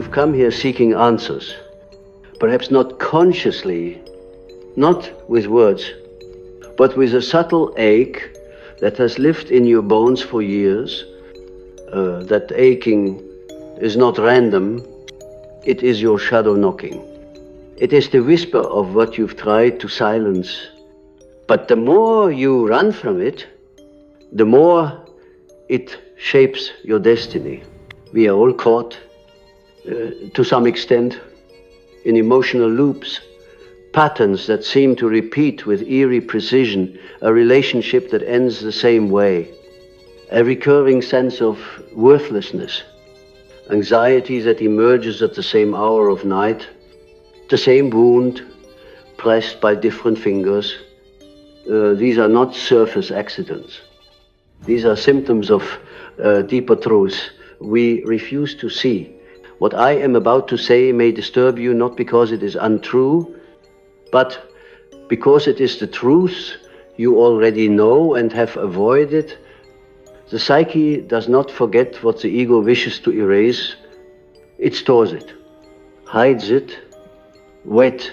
you've come here seeking answers, perhaps not consciously, not with words, but with a subtle ache that has lived in your bones for years. That aching is not random, it is your shadow knocking. It is the whisper of what you've tried to silence. But the more you run from it, the more it shapes your destiny. We are all caught, to some extent, in emotional loops, patterns that seem to repeat with eerie precision a relationship that ends the same way. A recurring sense of worthlessness, anxiety that emerges at the same hour of night, the same wound pressed by different fingers. These are not surface accidents. These are symptoms of deeper truths we refuse to see. What I am about to say may disturb you not because it is untrue, but because it is the truth you already know and have avoided. The psyche does not forget what the ego wishes to erase. It stores it, hides it, wet,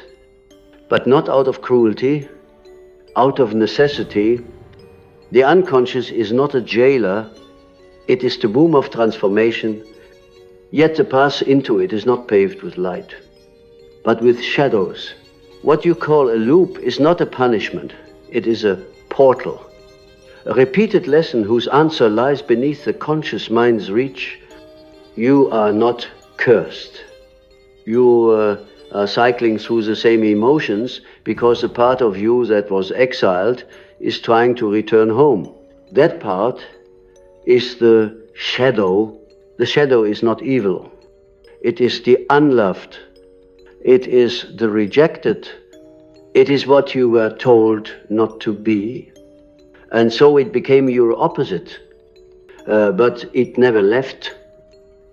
but not out of cruelty, out of necessity. The unconscious is not a jailer, it is the womb of transformation, yet the path into it is not paved with light, but with shadows. What you call a loop is not a punishment, it is a portal. A repeated lesson whose answer lies beneath the conscious mind's reach. You are not cursed. You are cycling through the same emotions because the part of you that was exiled is trying to return home. That part is the shadow. The shadow is not evil. It is the unloved. It is the rejected. It is what you were told not to be. And so it became your opposite. But it never left.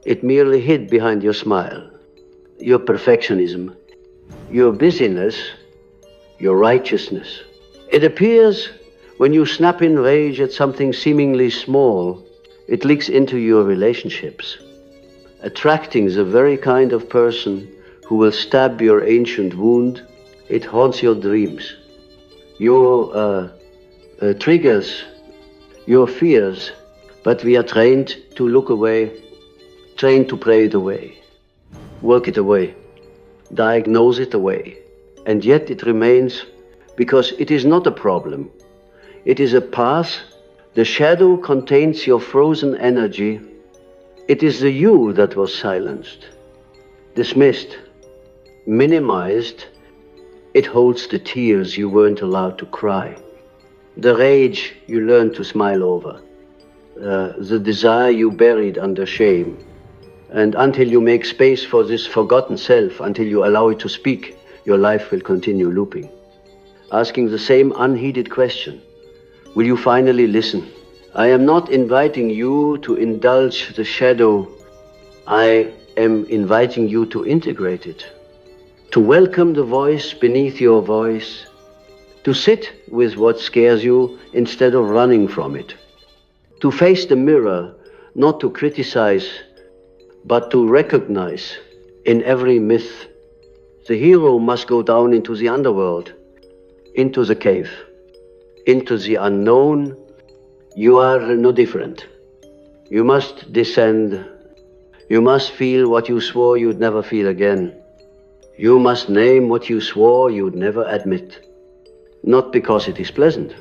It merely hid behind your smile, your perfectionism, your busyness, your righteousness. It appears when you snap in rage at something seemingly small. It leaks into your relationships, attracting the very kind of person who will stab your ancient wound. It haunts your dreams, your triggers, your fears, but we are trained to look away, trained to pray it away, work it away, diagnose it away. And yet it remains because it is not a problem. It is a path. The shadow contains your frozen energy. It is the you that was silenced, dismissed, minimized. It holds the tears you weren't allowed to cry, the rage you learned to smile over, the desire you buried under shame. And until you make space for this forgotten self, until you allow it to speak, your life will continue looping, asking the same unheeded question. Will you finally listen? I am not inviting you to indulge the shadow. I am inviting you to integrate it, to welcome the voice beneath your voice, to sit with what scares you instead of running from it, to face the mirror, not to criticize, but to recognize in every myth. The hero must go down into the underworld, into the cave, into the unknown. You are no different. You must descend. You must feel what you swore you'd never feel again. You must name what you swore you'd never admit. Not because it is pleasant,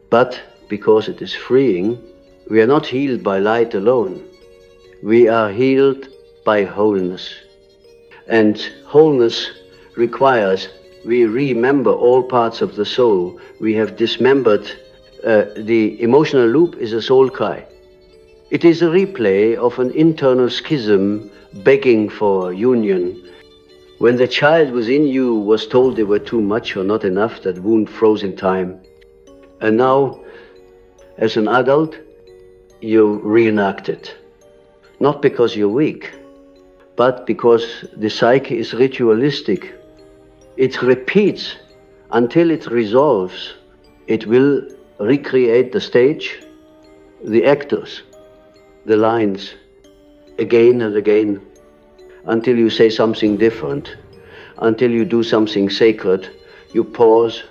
but because it is freeing. We are not healed by light alone. We are healed by wholeness. And wholeness requires we remember all parts of the soul. We have dismembered. The emotional loop is a soul cry. It is a replay of an internal schism begging for union. When the child within you was told they were too much or not enough, that wound froze in time. And now, as an adult, you reenact it. Not because you're weak, but because the psyche is ritualistic. It repeats until it resolves. It will recreate the stage, the actors, the lines, again and again, until you say something different, until you do something sacred. You pause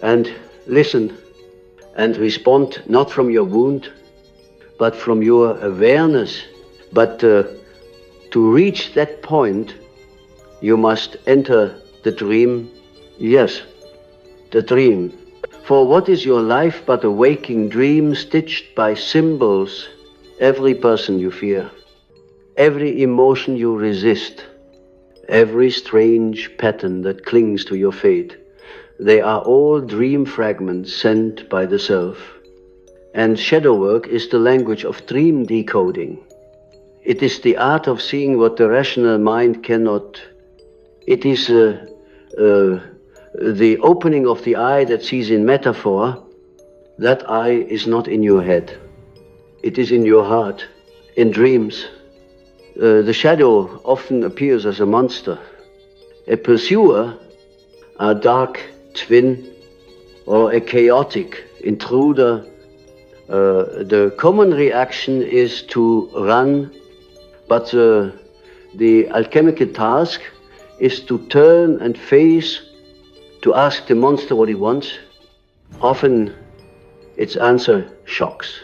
and listen and respond not from your wound, but from your awareness. But to reach that point, you must enter the dream. Yes, the dream. For what is your life but a waking dream stitched by symbols? Every person you fear, every emotion you resist, every strange pattern that clings to your fate, they are all dream fragments sent by the self. And shadow work is the language of dream decoding. It is the art of seeing what the rational mind cannot. It is the opening of the eye that sees in metaphor. That eye is not in your head. It is in your heart, in dreams. The shadow often appears as a monster, a pursuer, a dark twin, or a chaotic intruder. The common reaction is to run, but the alchemical task is to turn and face, to ask the monster what he wants. Often its answer shocks.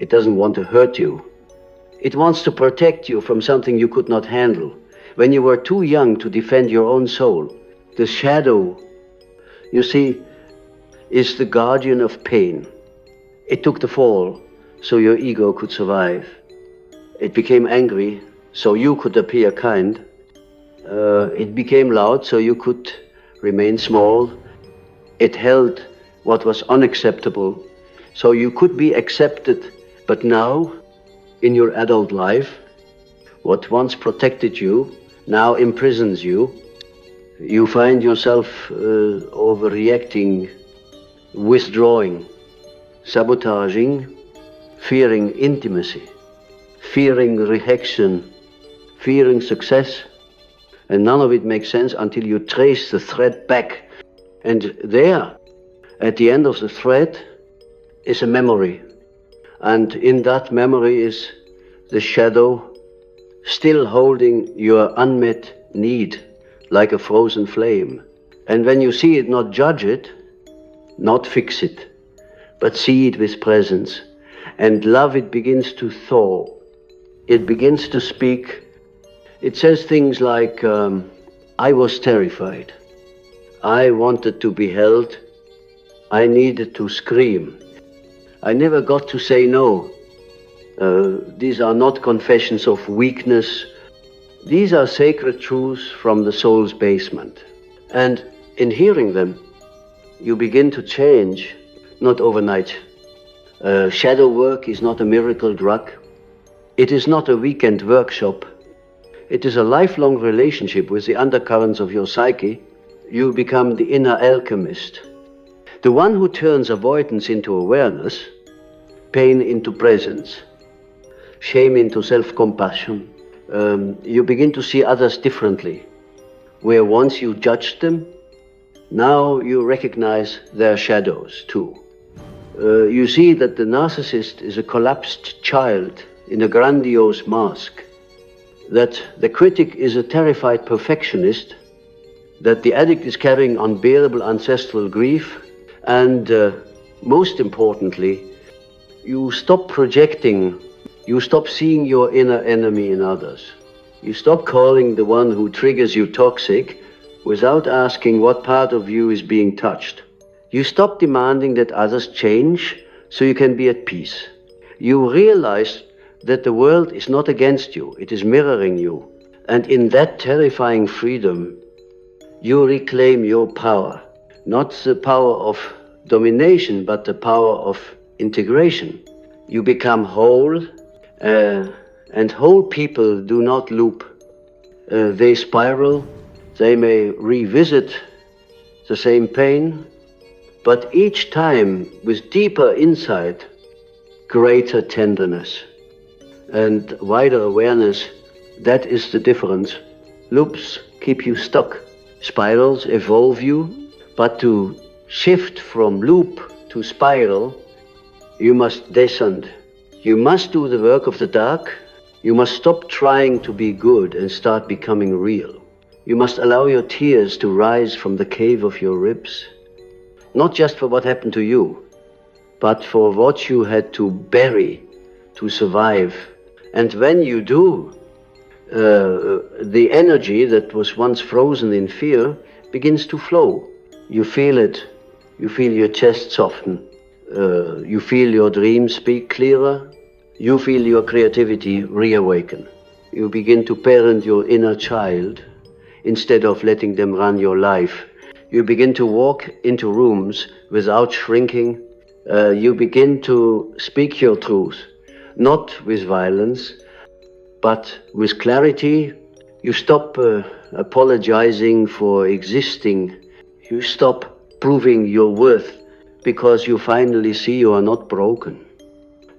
It doesn't want to hurt you. It wants to protect you from something you could not handle. When you were too young to defend your own soul, the shadow, you see, is the guardian of pain. It took the fall so your ego could survive. It became angry so you could appear kind. It became loud so you could remain small. It held what was unacceptable so you could be accepted. But now, in your adult life, what once protected you now imprisons you. You find yourself overreacting, withdrawing, sabotaging, fearing intimacy, fearing rejection, fearing success. And none of it makes sense until you trace the thread back. And there, at the end of the thread, is a memory. And in that memory is the shadow still holding your unmet need like a frozen flame. And when you see it, not judge it, not fix it, but see it with presence. And love, it begins to thaw. It begins to speak. It says things like, I was terrified. I wanted to be held. I needed to scream. I never got to say no. These are not confessions of weakness. These are sacred truths from the soul's basement. And in hearing them, you begin to change, not overnight. Shadow work is not a miracle drug. It is not a weekend workshop. It is a lifelong relationship with the undercurrents of your psyche. You become the inner alchemist, the one who turns avoidance into awareness, pain into presence, shame into self-compassion. You begin to see others differently. Where once you judged them, now you recognize their shadows too. You see that the narcissist is a collapsed child in a grandiose mask, that the critic is a terrified perfectionist, that the addict is carrying unbearable ancestral grief, and most importantly, you stop projecting, you stop seeing your inner enemy in others. You stop calling the one who triggers you toxic without asking what part of you is being touched. You stop demanding that others change so you can be at peace. You realize that the world is not against you, it is mirroring you. And in that terrifying freedom, you reclaim your power. Not the power of domination, but the power of integration. You become whole, and whole people do not loop. They spiral, they may revisit the same pain, but each time with deeper insight, greater tenderness and wider awareness. That is the difference. Loops keep you stuck. Spirals evolve you, but to shift from loop to spiral, you must descend. You must do the work of the dark. You must stop trying to be good and start becoming real. You must allow your tears to rise from the cave of your ribs, not just for what happened to you, but for what you had to bury to survive. And when you do, the energy that was once frozen in fear begins to flow. You feel it. You feel your chest soften. You feel your dreams speak clearer. You feel your creativity reawaken. You begin to parent your inner child instead of letting them run your life. You begin to walk into rooms without shrinking. You begin to speak your truth, not with violence, but with clarity. You stop apologizing for existing. You stop proving your worth because you finally see you are not broken.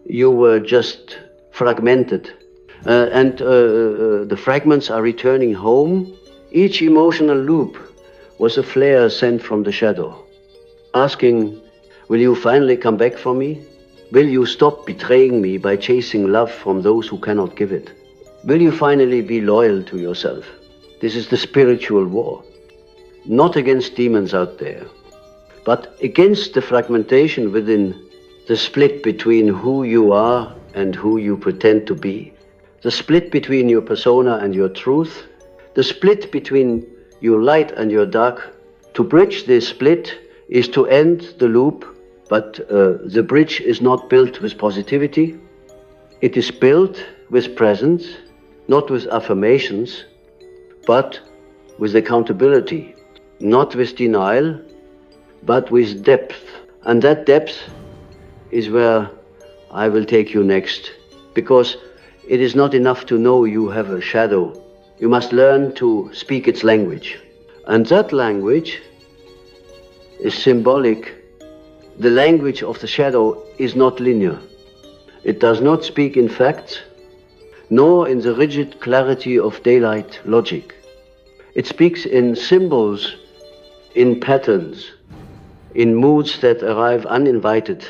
You were just fragmented. And the fragments are returning home. Each emotional loop was a flare sent from the shadow, asking, will you finally come back for me? Will you stop betraying me by chasing love from those who cannot give it? Will you finally be loyal to yourself? This is the spiritual war, not against demons out there, but against the fragmentation within, the split between who you are and who you pretend to be, the split between your persona and your truth, the split between your light and your dark. To bridge this split is to end the loop, but the bridge is not built with positivity. It is built with presence, not with affirmations, but with accountability, not with denial, but with depth. And that depth is where I will take you next, because it is not enough to know you have a shadow. You must learn to speak its language. And that language is symbolic. The language of the shadow is not linear. It does not speak in facts, nor in the rigid clarity of daylight logic. It speaks in symbols, in patterns, in moods that arrive uninvited,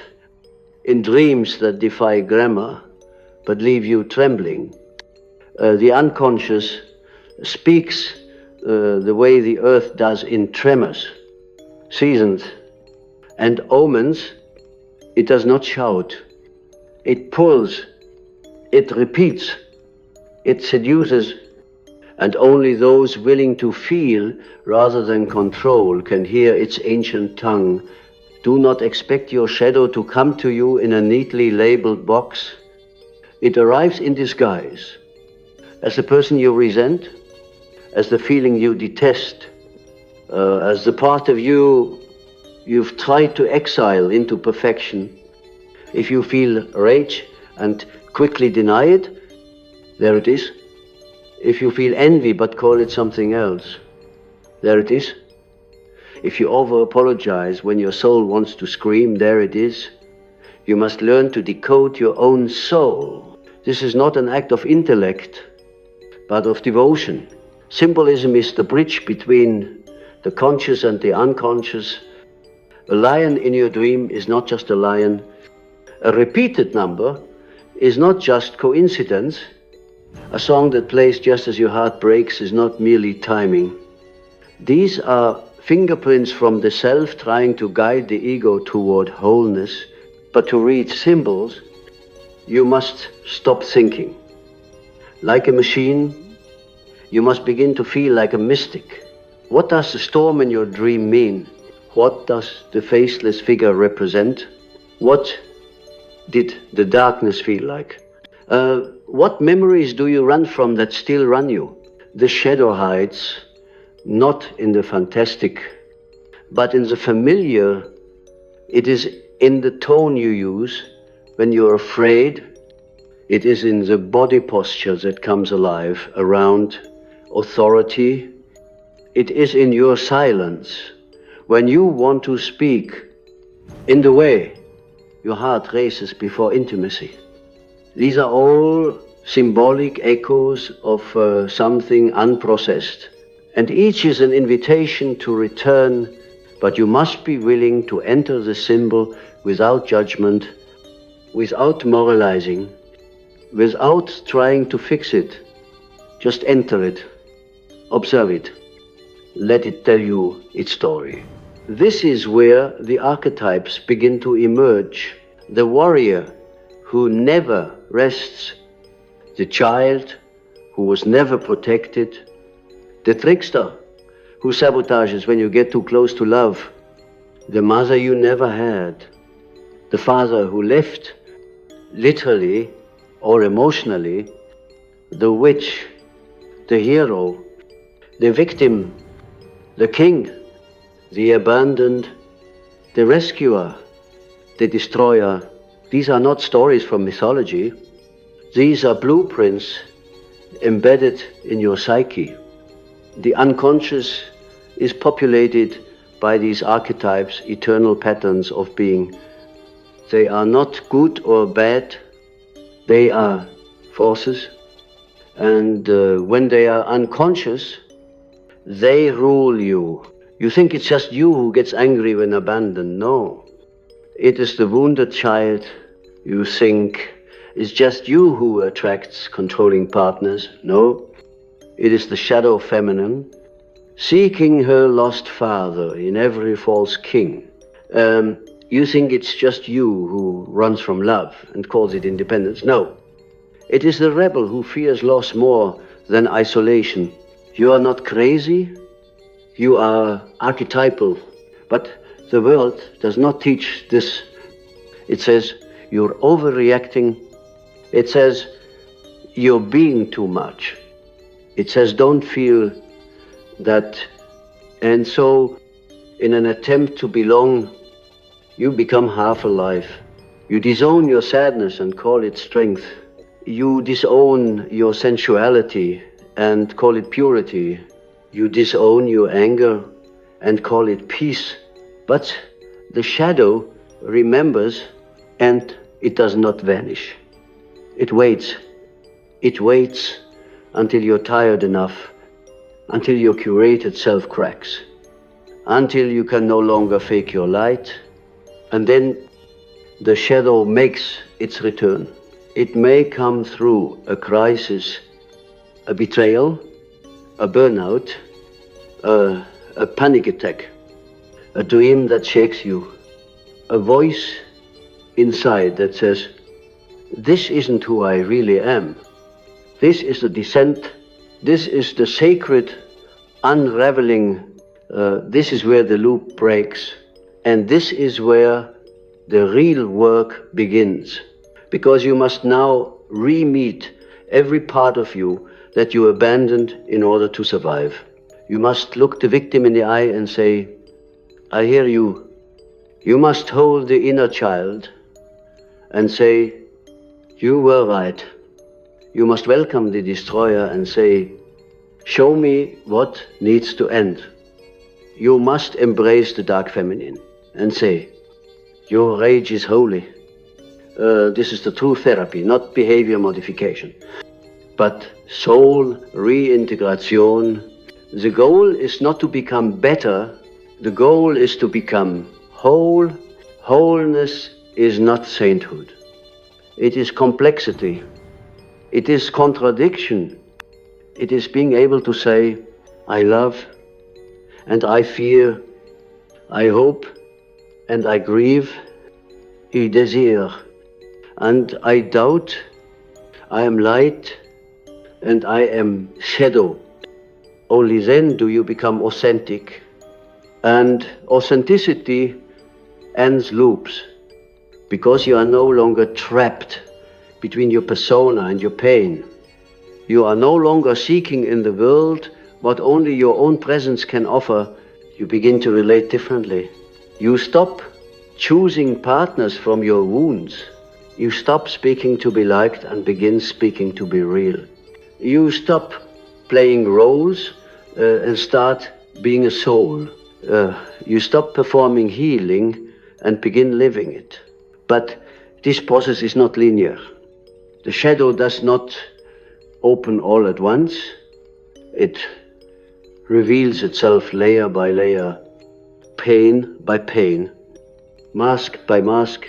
in dreams that defy grammar but leave you trembling. The unconscious speaks the way the earth does in tremors, seasons, and omens. It does not shout. It pulls, it repeats, it seduces, and only those willing to feel rather than control can hear its ancient tongue. Do not expect your shadow to come to you in a neatly labeled box. It arrives in disguise, as the person you resent, as the feeling you detest, as the part of you you've tried to exile into perfection. If you feel rage and quickly deny it, there it is. If you feel envy but call it something else, there it is. If you over-apologize when your soul wants to scream, there it is. You must learn to decode your own soul. This is not an act of intellect, but of devotion. Symbolism is the bridge between the conscious and the unconscious. A lion in your dream is not just a lion. A repeated number is not just coincidence. A song that plays just as your heart breaks is not merely timing. These are fingerprints from the self trying to guide the ego toward wholeness. But to read symbols, you must stop thinking. Like a machine, you must begin to feel like a mystic. What does the storm in your dream mean? What does the faceless figure represent? What did the darkness feel like? What memories do you run from that still run you? The shadow hides, not in the fantastic, but in the familiar. It is in the tone you use when you're afraid. It is in the body posture that comes alive around authority. It is in your silence when you want to speak. In the way your heart races before intimacy. These are all symbolic echoes of something unprocessed. And each is an invitation to return, but you must be willing to enter the symbol without judgment, without moralizing, without trying to fix it. Just enter it, observe it, let it tell you its story. This is where the archetypes begin to emerge. The warrior who never rests, the child who was never protected, the trickster who sabotages when you get too close to love, the mother you never had, the father who left, literally or emotionally, the witch, the hero, the victim, the king, the abandoned, the rescuer, the destroyer. These are not stories from mythology. These are blueprints embedded in your psyche. The unconscious is populated by these archetypes, eternal patterns of being. They are not good or bad, they are forces. And when they are unconscious, they rule you. You think it's just you who gets angry when abandoned. No. It is the wounded child. You think it's just you who attracts controlling partners. No. It is the shadow feminine seeking her lost father in every false king. You think it's just you who runs from love and calls it independence. No. It is the rebel who fears loss more than isolation. You are not crazy, you are archetypal, but the world does not teach this. It says you're overreacting. It says you're being too much. It says don't feel that. And so in an attempt to belong, you become half alive. You disown your sadness and call it strength. You disown your sensuality and call it purity. You disown your anger and call it peace. But the shadow remembers and it does not vanish. It waits. It waits until you're tired enough, until your curated self cracks, until you can no longer fake your light, and then the shadow makes its return. It may come through a crisis, a betrayal, a burnout, a panic attack, a dream that shakes you, a voice inside that says, this isn't who I really am. This is the descent. This is the sacred unraveling. This is where the loop breaks. And this is where the real work begins. Because you must now re-meet every part of you that you abandoned in order to survive. You must look the victim in the eye and say, I hear you. You must hold the inner child and say, you were right. You must welcome the destroyer and say, show me what needs to end. You must embrace the dark feminine and say, your rage is holy. This is the true therapy, not behavior modification, but soul reintegration. The goal is not to become better. The goal is to become whole. Wholeness is not sainthood. It is complexity. It is contradiction. It is being able to say, I love, and I fear, I hope, and I grieve, I desire, and I doubt, I am light, and I am shadow. Only then do you become authentic. And authenticity ends loops, because you are no longer trapped between your persona and your pain. You are no longer seeking in the world what only your own presence can offer. You begin to relate differently. You stop choosing partners from your wounds. You stop speaking to be liked and begin speaking to be real. You stop playing roles and start being a soul. You stop performing healing and begin living it. But this process is not linear. The shadow does not open all at once. It reveals itself layer by layer, pain by pain, mask by mask.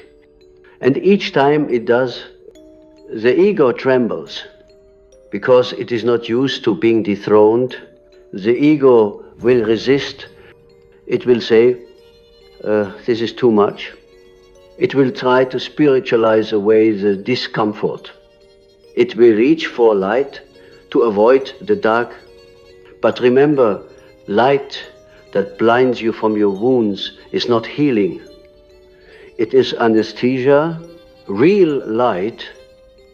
And each time it does, The ego trembles because it is not used to being dethroned. The ego will resist. It will say, this is too much. It will try to spiritualize away the discomfort. It will reach for light to avoid the dark. But remember, light that blinds you from your wounds is not healing. It is anesthesia. Real light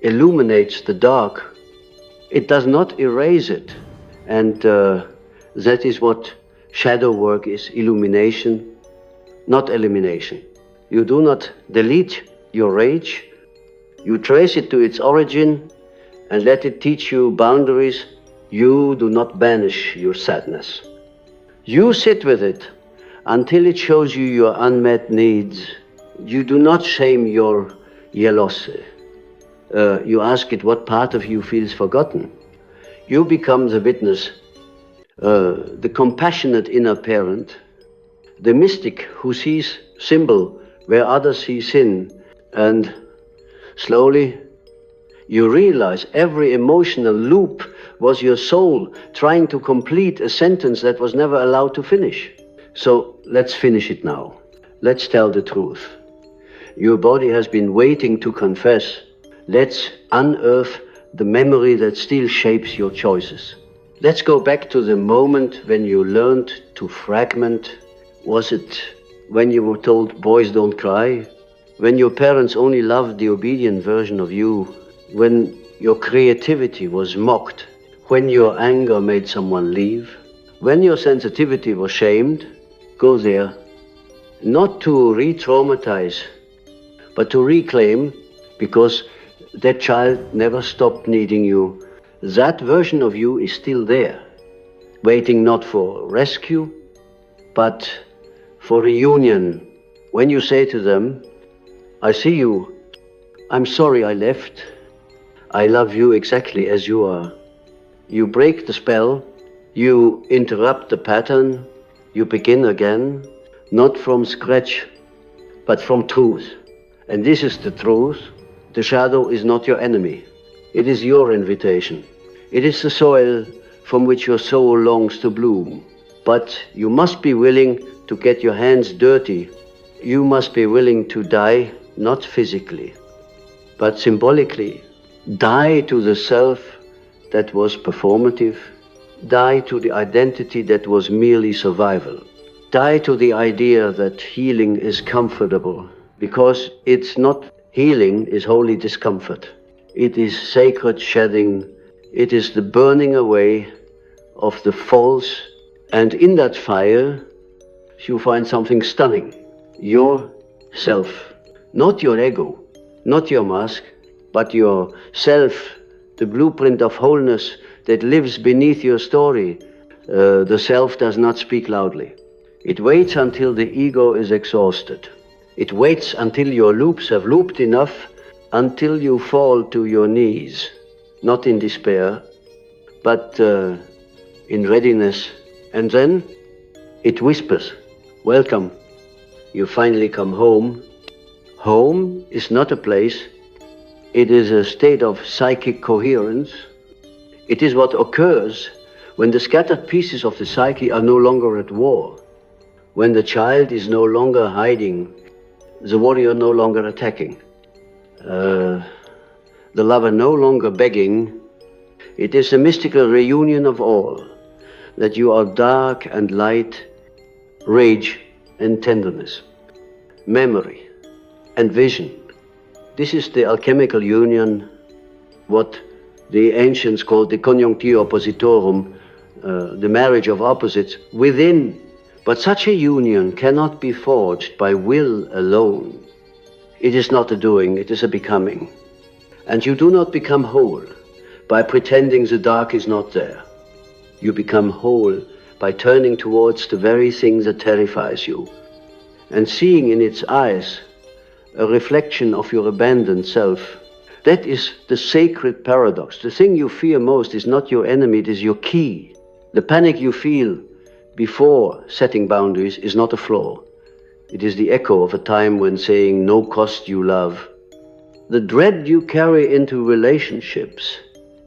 illuminates the dark. It does not erase it. And that is what shadow work is, illumination, not elimination. You do not delete your rage. You trace it to its origin and let it teach you boundaries. You do not banish your sadness. You sit with it until it shows you your unmet needs. You do not shame your jealousy. You ask it what part of you feels forgotten. You become the witness, the compassionate inner parent, the mystic who sees symbol where others see sin, and slowly you realize every emotional loop was your soul trying to complete a sentence that was never allowed to finish. So let's finish it now. Let's tell the truth. Your body has been waiting to confess. Let's unearth the memory that still shapes your choices. Let's go back to the moment when you learned to fragment. Was it when you were told, boys don't cry? When your parents only loved the obedient version of you? When your creativity was mocked? When your anger made someone leave? When your sensitivity was shamed? Go there. Not to re-traumatize, but to reclaim, because that child never stopped needing you. That version of you is still there, waiting not for rescue, but for reunion. When you say to them, I see you, I'm sorry I left, I love you exactly as you are. You break the spell, you interrupt the pattern, you begin again, not from scratch, but from truth. And this is the truth. The shadow is not your enemy. It is your invitation. It is the soil from which your soul longs to bloom. But you must be willing to get your hands dirty. You must be willing to die, not physically, but symbolically. Die to the self that was performative. Die to the identity that was merely survival. Die to the idea that healing is comfortable, because it's not. Healing is holy discomfort. It is sacred shedding. It is the burning away of the false. And in that fire, you find something stunning. Your self. Not your ego, not your mask, but your self, the blueprint of wholeness that lives beneath your story. The self does not speak loudly. It waits until the ego is exhausted. It waits until your loops have looped enough, until you fall to your knees, not in despair, but in readiness. And then it whispers, welcome, you finally come home. Home is not a place, it is a state of psychic coherence. It is what occurs when the scattered pieces of the psyche are no longer at war, when the child is no longer hiding, the warrior no longer attacking, the lover no longer begging. It is a mystical reunion of all, that you are dark and light, rage and tenderness, memory and vision. This is the alchemical union, what the ancients called the conjunctio oppositorum, the marriage of opposites within. But such a union cannot be forged by will alone. It is not a doing, it is a becoming. And you do not become whole by pretending the dark is not there. You become whole by turning towards the very thing that terrifies you and seeing in its eyes a reflection of your abandoned self. That is the sacred paradox. The thing you fear most is not your enemy, it is your key. The panic you feel before setting boundaries is not a flaw. It is the echo of a time when saying, no cost you love. The dread you carry into relationships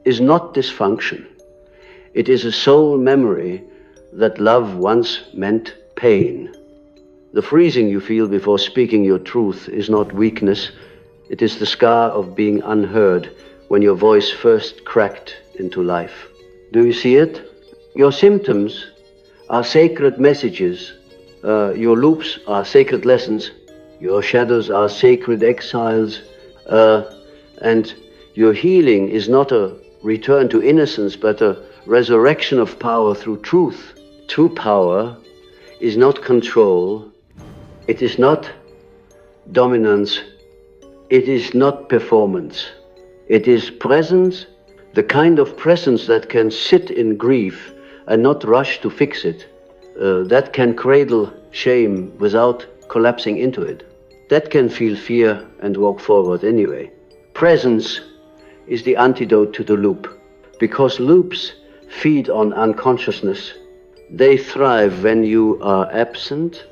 is not dysfunction. It is a soul memory that love once meant pain. The freezing you feel before speaking your truth is not weakness. It is the scar of being unheard when your voice first cracked into life. Do you see it? Your symptoms are sacred messages. Your loops are sacred lessons. Your shadows are sacred exiles. And your healing is not a return to innocence, but a resurrection of power through truth. True power is not control. It is not dominance. It is not performance. It is presence, the kind of presence that can sit in grief and not rush to fix it. That can cradle shame without collapsing into it. That can feel fear and walk forward anyway. Presence is the antidote to the loop, because loops feed on unconsciousness. They thrive when you are absent,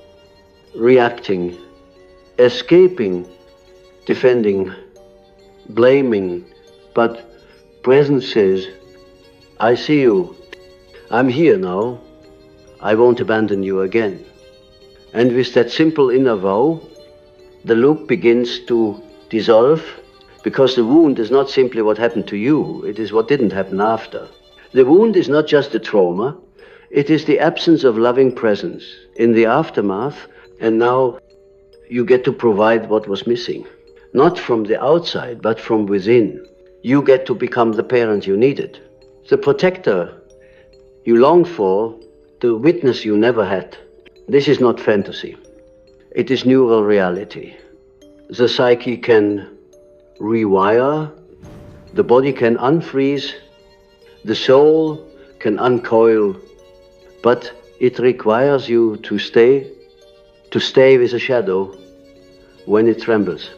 reacting, escaping, defending, blaming. But presence says, I see you. I'm here now. I won't abandon you again. And with that simple inner vow, the loop begins to dissolve, because the wound is not simply what happened to you, it is what didn't happen after. The wound is not just the trauma, it is the absence of loving presence in the aftermath, and now you get to provide what was missing. Not from the outside, but from within. You get to become the parent you needed, the protector you longed for, the witness you never had. This is not fantasy. It is neural reality. The psyche can rewire, the body can unfreeze, the soul can uncoil, but it requires you to stay with a shadow when it trembles,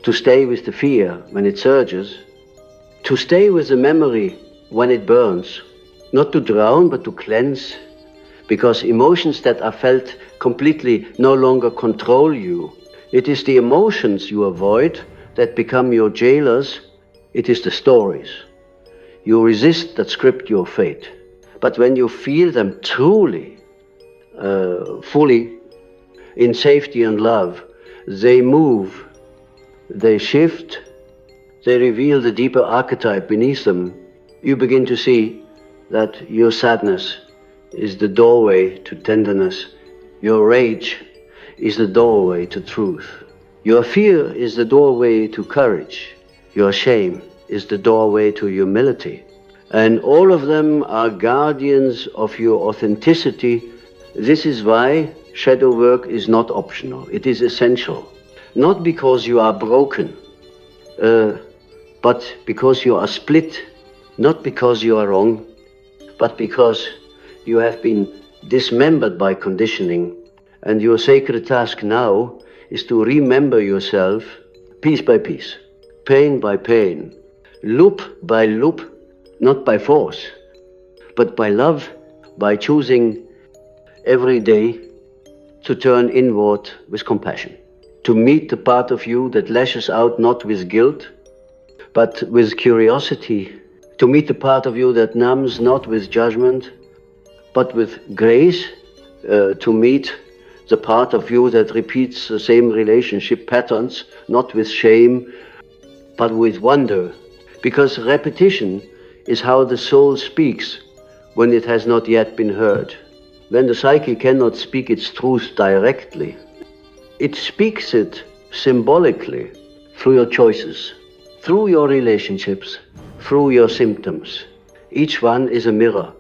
to stay with the fear when it surges, to stay with the memory when it burns, not to drown but to cleanse, because emotions that are felt completely no longer control you. It is the emotions you avoid that become your jailers. It is the stories you resist that script your fate. But when you feel them truly, fully, in safety and love, they move, they shift, they reveal the deeper archetype beneath them. You begin to see that your sadness is the doorway to tenderness. Your rage is the doorway to truth. Your fear is the doorway to courage. Your shame is the doorway to humility. And all of them are guardians of your authenticity. This is why shadow work is not optional. It is essential. Not because you are broken, but because you are split. Not because you are wrong, but because you have been dismembered by conditioning. And your sacred task now is to remember yourself piece by piece, pain by pain, loop by loop, not by force, but by love, by choosing every day to turn inward with compassion, to meet the part of you that lashes out not with guilt, but with curiosity, to meet the part of you that numbs not with judgment, but with grace, to meet the part of you that repeats the same relationship patterns, not with shame, but with wonder. Because repetition is how the soul speaks when it has not yet been heard. When the psyche cannot speak its truth directly, it speaks it symbolically through your choices, through your relationships, through your symptoms. Each one is a mirror.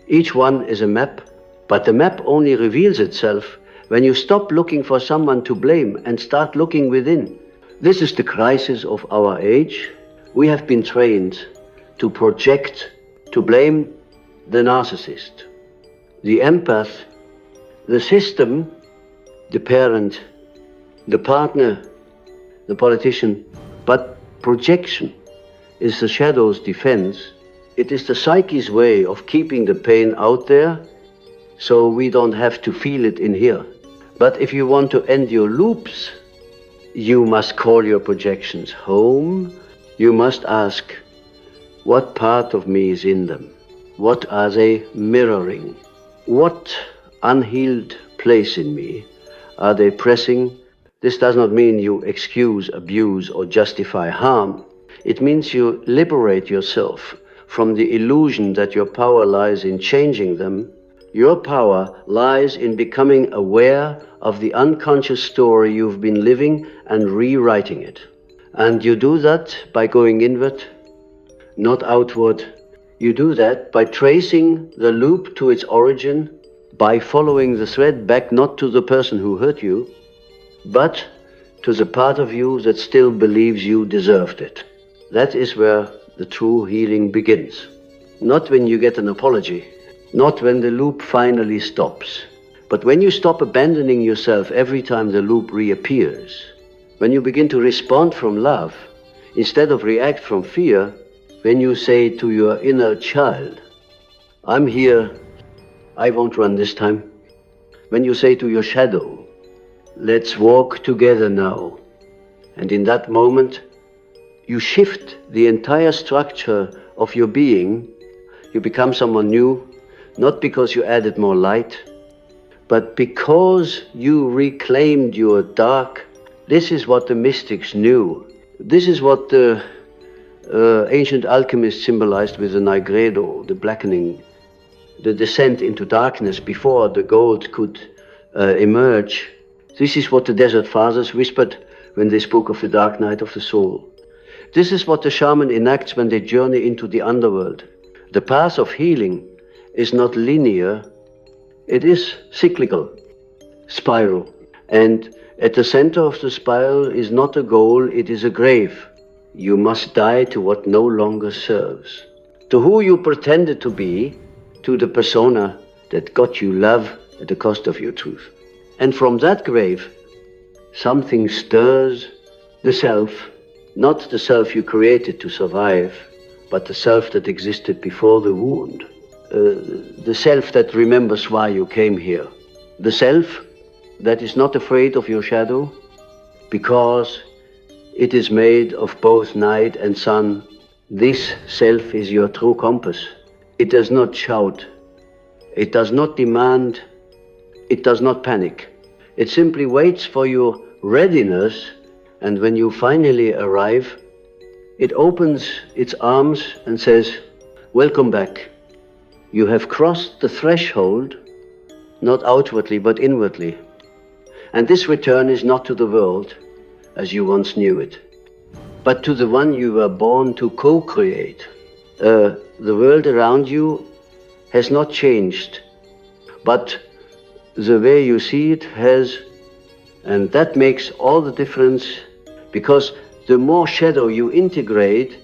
Each one is a map, but the map only reveals itself when you stop looking for someone to blame and start looking within. This is the crisis of our age. We have been trained to project, to blame the narcissist, the empath, the system, the parent, the partner, the politician. But projection is the shadow's defense. It is the psyche's way of keeping the pain out there so we don't have to feel it in here. But if you want to end your loops, you must call your projections home. You must ask, what part of me is in them? What are they mirroring? What unhealed place in me are they pressing? This does not mean you excuse, abuse, or justify harm. It means you liberate yourself from the illusion that your power lies in changing them. Your power lies in becoming aware of the unconscious story you've been living and rewriting it. And you do that by going inward, not outward. You do that by tracing the loop to its origin, by following the thread back not to the person who hurt you, but to the part of you that still believes you deserved it. That is where the true healing begins. Not when you get an apology, not when the loop finally stops, but when you stop abandoning yourself every time the loop reappears, when you begin to respond from love instead of react from fear, when you say to your inner child, I'm here, I won't run this time. When you say to your shadow, let's walk together now. And in that moment, you shift the entire structure of your being. You become someone new, not because you added more light, but because you reclaimed your dark. This is what the mystics knew. This is what the ancient alchemists symbolized with the nigredo, the blackening, the descent into darkness before the gold could emerge. This is what the desert fathers whispered when they spoke of the dark night of the soul. This is what the shaman enacts when they journey into the underworld. The path of healing is not linear, it is cyclical, spiral. And at the center of the spiral is not a goal, it is a grave. You must die to what no longer serves, to who you pretended to be, to the persona that got you love at the cost of your truth. And from that grave, something stirs the self, not the self you created to survive, but the self that existed before the wound. The self that remembers why you came here. The self that is not afraid of your shadow, because it is made of both night and sun. This self is your true compass. It does not shout. It does not demand. It does not panic. It simply waits for your readiness, and when you finally arrive, it opens its arms and says, welcome back. You have crossed the threshold, not outwardly but inwardly. And this return is not to the world as you once knew it, but to the one you were born to co-create. The world around you has not changed, but the way you see it has, and that makes all the difference, because the more shadow you integrate,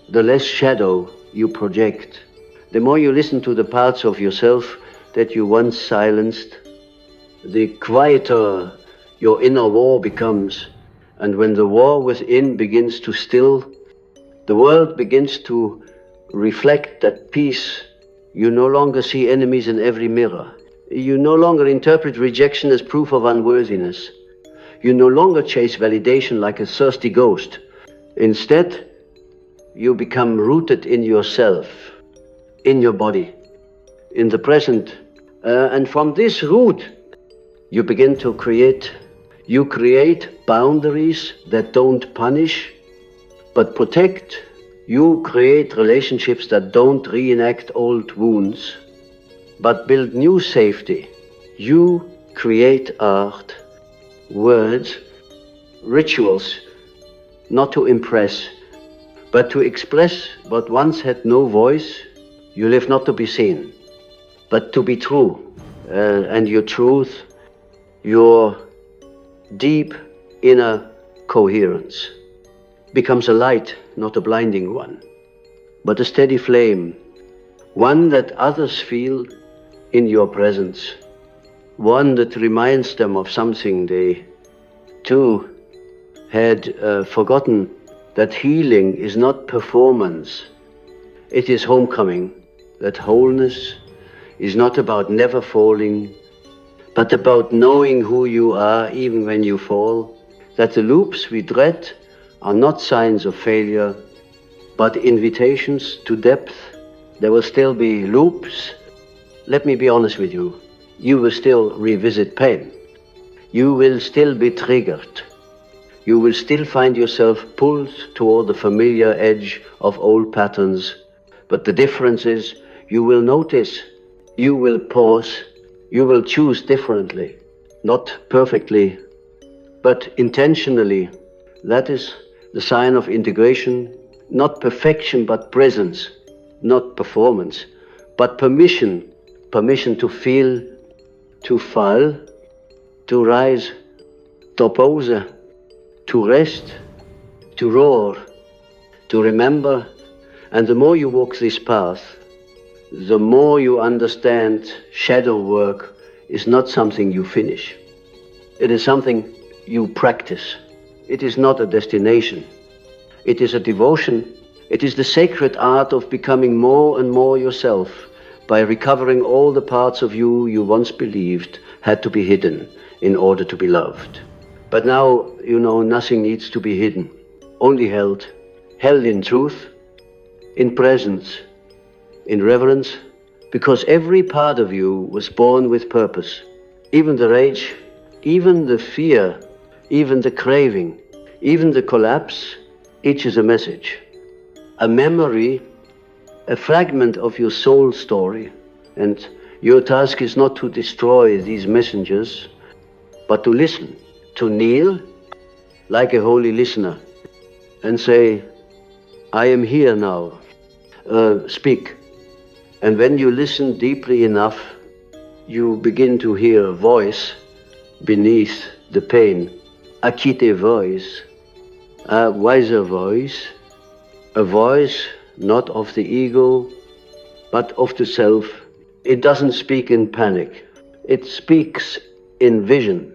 the less shadow you project. The more you listen to the parts of yourself that you once silenced, the quieter your inner war becomes. And when the war within begins to still, the world begins to reflect that peace. You no longer see enemies in every mirror. You no longer interpret rejection as proof of unworthiness. You no longer chase validation like a thirsty ghost. Instead, you become rooted in yourself, in your body, in the present. And from this root, you begin to create. You create boundaries that don't punish, but protect. You create relationships that don't reenact old wounds, but build new safety. You create art, words, rituals, not to impress, but to express what once had no voice. You live not to be seen, but to be true. And your truth, your deep inner coherence, becomes a light, not a blinding one, but a steady flame, one that others feel in your presence, one that reminds them of something they too had forgotten, that healing is not performance, it is homecoming, that wholeness is not about never falling, but about knowing who you are even when you fall, that the loops we dread are not signs of failure, but invitations to depth. There will still be loops. Let me be honest with you. You will still revisit pain. You will still be triggered. You will still find yourself pulled toward the familiar edge of old patterns. But the difference is you will notice, you will pause, you will choose differently. Not perfectly, but intentionally. That is the sign of integration. Not perfection, but presence. Not performance, but permission. Permission to feel, to fall, to rise, to pause, to rest, to roar, to remember. And the more you walk this path, the more you understand shadow work is not something you finish. It is something you practice. It is not a destination. It is a devotion. It is the sacred art of becoming more and more yourself by recovering all the parts of you you once believed had to be hidden in order to be loved. But now, you know, nothing needs to be hidden, only held. Held in truth, in presence, in reverence, because every part of you was born with purpose. Even the rage, even the fear, even the craving, even the collapse, each is a message, a memory, a fragment of your soul story. And your task is not to destroy these messengers, but to listen, to kneel like a holy listener and say, I am here now, speak. And when you listen deeply enough, you begin to hear a voice beneath the pain, a quiet voice, a wiser voice, a voice not of the ego, but of the self. It doesn't speak in panic. It speaks in vision.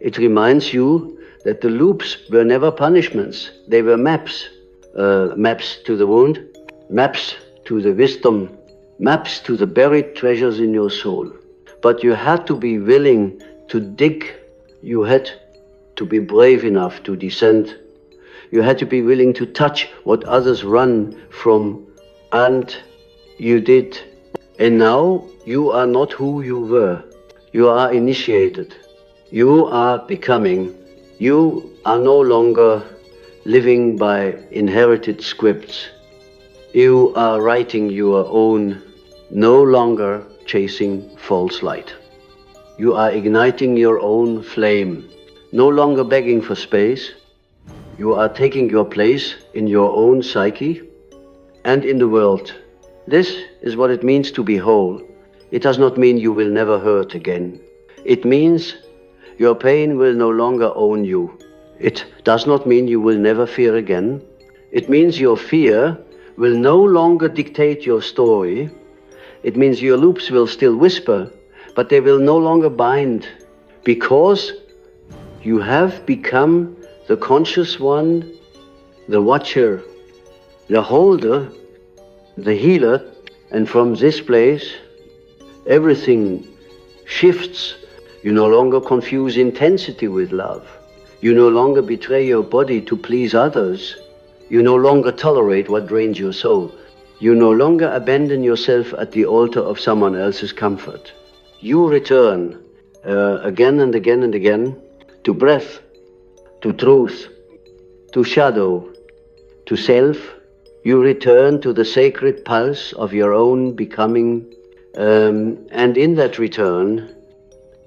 It reminds you that the loops were never punishments. They were maps. Maps to the wound, maps to the wisdom, maps to the buried treasures in your soul. But you had to be willing to dig. You had to be brave enough to descend. You had to be willing to touch what others run from, and you did. And now you are not who you were. You are initiated. You are becoming. You are no longer living by inherited scripts. You are writing your own, no longer chasing false light. You are igniting your own flame, no longer begging for space. You are taking your place in your own psyche and in the world. This is what it means to be whole. It does not mean you will never hurt again. It means your pain will no longer own you. It does not mean you will never fear again. It means your fear will no longer dictate your story. It means your loops will still whisper, but they will no longer bind, because you have become the conscious one, the watcher, the holder, the healer. And from this place, everything shifts. You no longer confuse intensity with love. You no longer betray your body to please others. You no longer tolerate what drains your soul. You no longer abandon yourself at the altar of someone else's comfort. You return again and again and again to breath, to truth, to shadow, to self. You return to the sacred pulse of your own becoming, and in that return,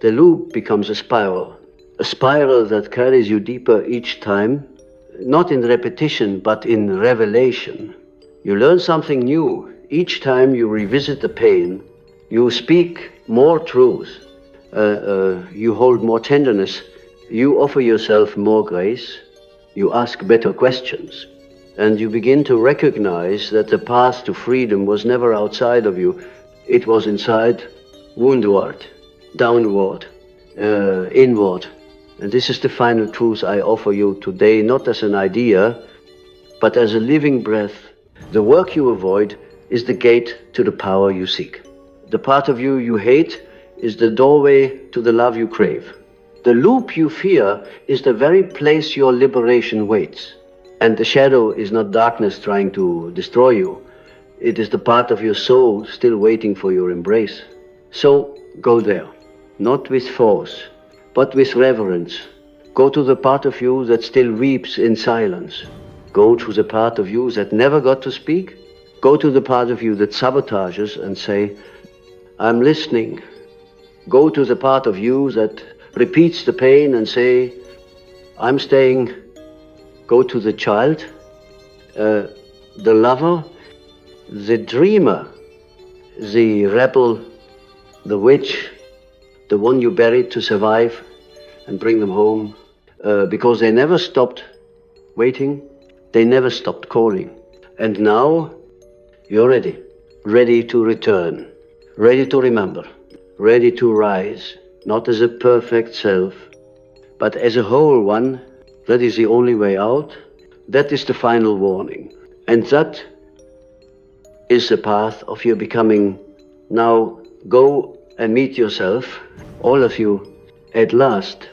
the loop becomes a spiral that carries you deeper each time, not in repetition, but in revelation. You learn something new each time you revisit the pain. You speak more truth. You hold more tenderness. You offer yourself more grace. You ask better questions. And you begin to recognize that the path to freedom was never outside of you. It was inside, woundward, downward, inward. And this is the final truth I offer you today, not as an idea, but as a living breath. The work you avoid is the gate to the power you seek. The part of you you hate is the doorway to the love you crave. The loop you fear is the very place your liberation waits. And the shadow is not darkness trying to destroy you. It is the part of your soul still waiting for your embrace. So go there, not with force, but with reverence. Go to the part of you that still weeps in silence. Go to the part of you that never got to speak. Go to the part of you that sabotages and say, I'm listening. Go to the part of you that repeats the pain and say, I'm staying. Go to the child, the lover, the dreamer, the rebel, the witch, the one you buried to survive and bring them home, because they never stopped waiting, they never stopped calling. And now you're ready, ready to return, ready to remember, ready to rise, not as a perfect self, but as a whole one. That is the only way out. That is the final warning. And that is the path of your becoming. Now go and meet yourself, all of you, at last.